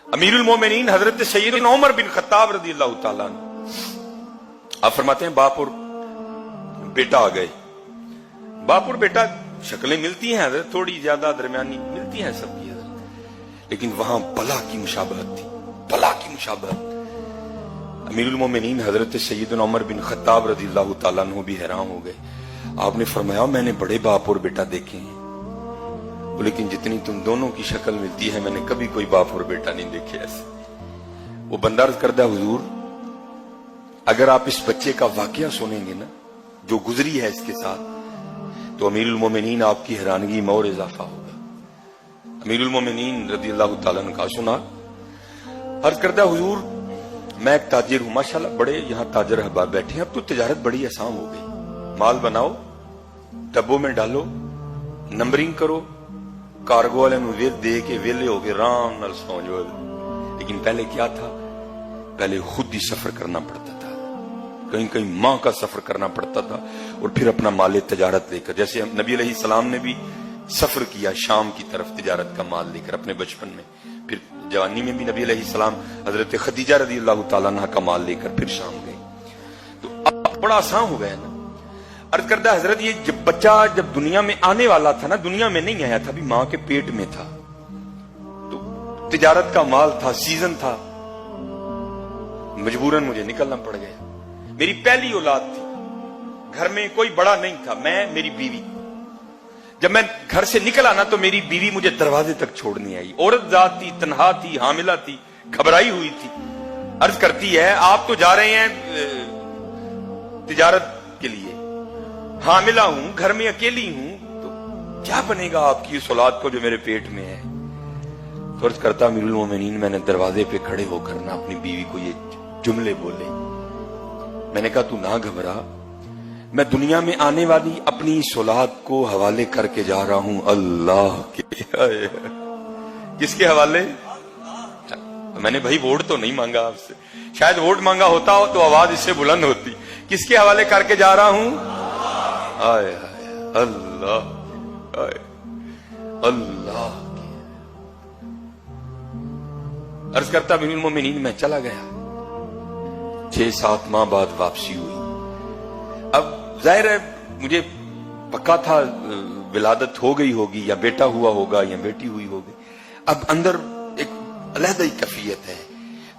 अमीरुल मोमिनीन हजरत सैयदना Umar bin Khattab रज़ी अल्लाह तआला अन्हु, आप फरमाते हैं बाप और बेटा आ गए। बाप और बेटा शक्लें मिलती हैं हजरत, थोड़ी ज्यादा दरमियानी मिलती हैं सबकी हजरत, लेकिन वहां बला की मुशाबहत थी, बला की मुशाबहत। अमीरुल मोमिनीन हजरत सैयदना उमर बिन खत्ताब रज़ी अल्लाह तआला अन्हु भी हैरान हो गए। आपने फरमाया मैंने बड़े बाप और बेटा देखे हैं, लेकिन जितनी तुम दोनों की शक्ल मिलती है मैंने कभी कोई बाप और बेटा नहीं देखे ऐसे। वो बंदा अर्ज करदा हुजूर, अगर आप इस बच्चे का वाकया सुनेंगे ना जो गुजरी है इसके साथ, तो अमीरुल मोमिनीन आपकी हैरानगी में और इजाफा होगा। अमीरुल मोमिनीन रज़ी अल्लाह तआला अन्हु का सुना, अर्ज करदा हुजूर मैं एक ताजिर हूं, माशाल्लाह बड़े यहाँ ताजर अहबाब बैठे हैं, अब तो तिजारत बड़ी आसान हो गई, माल बनाओ, डब्बों में डालो, नंबरिंग करो, कार्गो वाले वे दे के वेले हो गए, आराम नाल सौ जाओ। लेकिन पहले क्या था, पहले खुद ही सफर करना पड़ता था, कहीं कहीं माह का सफर करना पड़ता था, और फिर अपना माल तिजारत लेकर, जैसे नबी अलैहिस्सलाम ने भी सफर किया शाम की तरफ तिजारत का माल लेकर अपने बचपन में, फिर जवानी में भी नबी अलैहिस्सलाम हजरत खदीजा रज़ी अल्लाह तआला अन्हा का माल लेकर फिर शाम गए। तो अब बड़ा आसान हो गया ना। अर्ज करदा हजरत, ये जब बच्चा जब दुनिया में आने वाला था ना, दुनिया में नहीं आया था, अभी मां के पेट में था, तो तिजारत का माल था, सीजन था, मजबूरन मुझे निकलना पड़ गया। मेरी पहली औलाद थी, घर में कोई बड़ा नहीं था, मैं मेरी बीवी। जब मैं घर से निकला ना तो मेरी बीवी मुझे दरवाजे तक छोड़ने आई। औरत जात थी, तन्हा थी, हामिला थी, घबराई हुई थी। अर्ज करती है आप तो जा रहे हैं तिजारत के लिए, हामिला हूं, घर में अकेली हूं, तो क्या बनेगा आपकी इस औलाद को जो मेरे पेट में है। तो अर्ज करता अमीरुल मोमिनीन, मैंने दरवाजे पे खड़े होकर ना अपनी बीवी को ये जुमले बोले। मैंने कहा तू ना घबरा, मैं दुनिया में आने वाली अपनी इस औलाद को हवाले करके जा रहा हूं अल्लाह के। किसके हवाले? मैंने भाई वोट तो नहीं मांगा आपसे, शायद वोट मांगा होता हो तो आवाज इससे बुलंद होती। किसके हवाले करके जा रहा हूं? आए अल्लाह, आए अल्लाह। अर्ज करता अमीरुल मोमिनीन मैं चला गया। 6-7 माह बाद वापसी हुई। अब जाहिर है मुझे पक्का था विलादत हो गई होगी, या बेटा हुआ होगा या बेटी हुई होगी। अब अंदर एक अलग ही कैफियत है,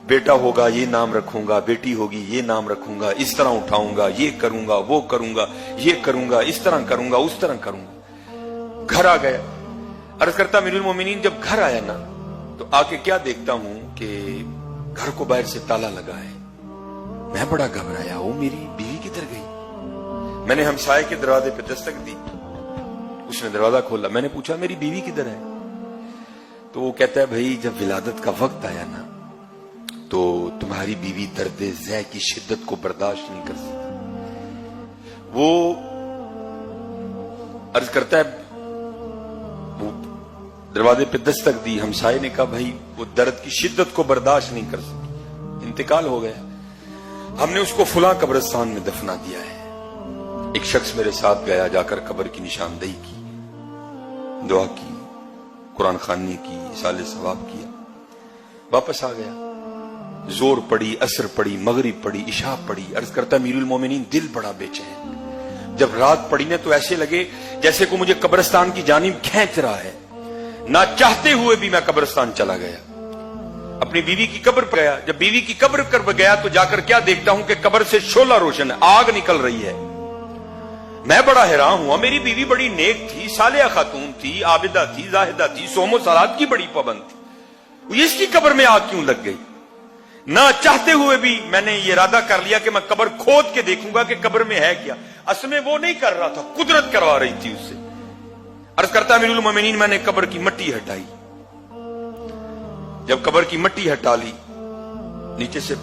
बेटा होगा ये नाम रखूंगा, बेटी होगी ये नाम रखूंगा, इस तरह उठाऊंगा, ये करूंगा, वो करूंगा, ये करूंगा, इस तरह करूंगा, उस तरह करूंगा। घर आ गया। अर्ज करता अमीरुल मोमिनीन जब घर आया ना तो आके क्या देखता हूं कि घर को बाहर से ताला लगा है। मैं बड़ा घबराया, वो मेरी बीवी किधर गई। मैंने हमसाये के दरवाजे पे दस्तक दी, उसने दरवाजा खोला। मैंने पूछा मेरी बीवी किधर है, तो वो कहता है भाई जब विलादत का वक्त आया ना तो तुम्हारी बीवी दर्द ज़ै की शिद्दत को बर्दाश्त नहीं कर सकती। वो अर्ज करता है वो दरवाजे पे दस्तक दी, हमसाये ने कहा भाई वो दर्द की शिद्दत को बर्दाश्त नहीं कर सकी, इंतकाल हो गया, हमने उसको फुला कब्रिस्तान में दफना दिया है। एक शख्स मेरे साथ गया, जाकर कब्र की निशानदेही की, दुआ की, कुरान खानी की, साले सवाब किया, वापस आ गया। जोर पड़ी, असर पड़ी, मगरिब पड़ी, इशा पड़ी। अर्ज करता अमीरुल मोमिनीन दिल बड़ा बेचैन। जब रात पड़ी ने तो ऐसे लगे जैसे को मुझे कब्रिस्तान की जानिब खींच रहा है। ना चाहते हुए भी मैं कब्रिस्तान चला गया, अपनी बीवी की कब्र पर गया। जब बीवी की कब्र पर गया तो जाकर क्या देखता हूं कि कब्र से शोला रोशन है, आग निकल रही है। मैं बड़ा हैरान हुआ, मेरी बीवी बड़ी नेक थी, सालिया खातून थी, आबिदा थी, जाहिदा थी, सोमो सलात की बड़ी पाबंद थी, इसकी कब्र में आग क्यों लग गई। ना चाहते हुए भी मैंने ये इरादा कर लिया कि मैं कब्र खोद के देखूंगा कि कब्र में है क्या। असल में वो नहीं कर रहा था, कुदरत करवा रही थी उससे। अर्ज करता अमीरुल मोमिनीन मैंने कब्र की मिट्टी हटाई। जब कब्र की मिट्टी हटा ली, नीचे से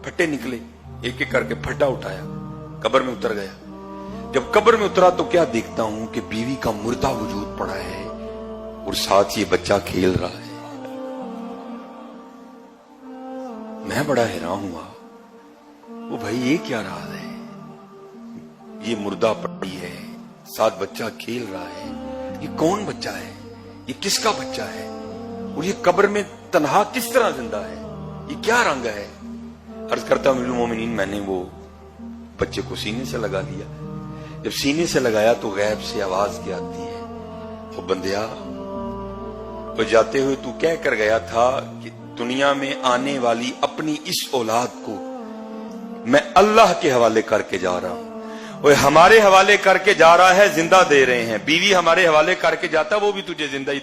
फट्टे निकले, एक एक करके फट्टा उठाया, कब्र में उतर गया। जब कब्र में उतरा तो क्या देखता हूं कि बीवी का मुर्दा वजूद पड़ा है और साथ ये बच्चा खेल रहा है। मैं बड़ा हैरान हुआ, वो भाई ये क्या राज है, ये मुर्दा पड़ी है, साथ बच्चा खेल रहा है, ये कौन बच्चा है, ये किसका बच्चा है, और ये कब्र में तन्हा किस तरह जिंदा है, ये क्या रंग है? अर्ज करता अमीरुल मोमिनीन, मैंने वो बच्चे को सीने से लगा लिया। जब सीने से लगाया तो गैब से आवाज क्या आती है, वो बंदिया, वो जाते हुए तू कह कर गया था कि दुनिया में आने वाली अपनी इस औलाद को मैं अल्लाह के हवाले करके जा रहा हूं। वो हमारे हवाले करके जा रहा है, जिंदा दे रहे हैं। बीवी हमारे हवाले करके जाता, वो भी तुझे जिंदा ही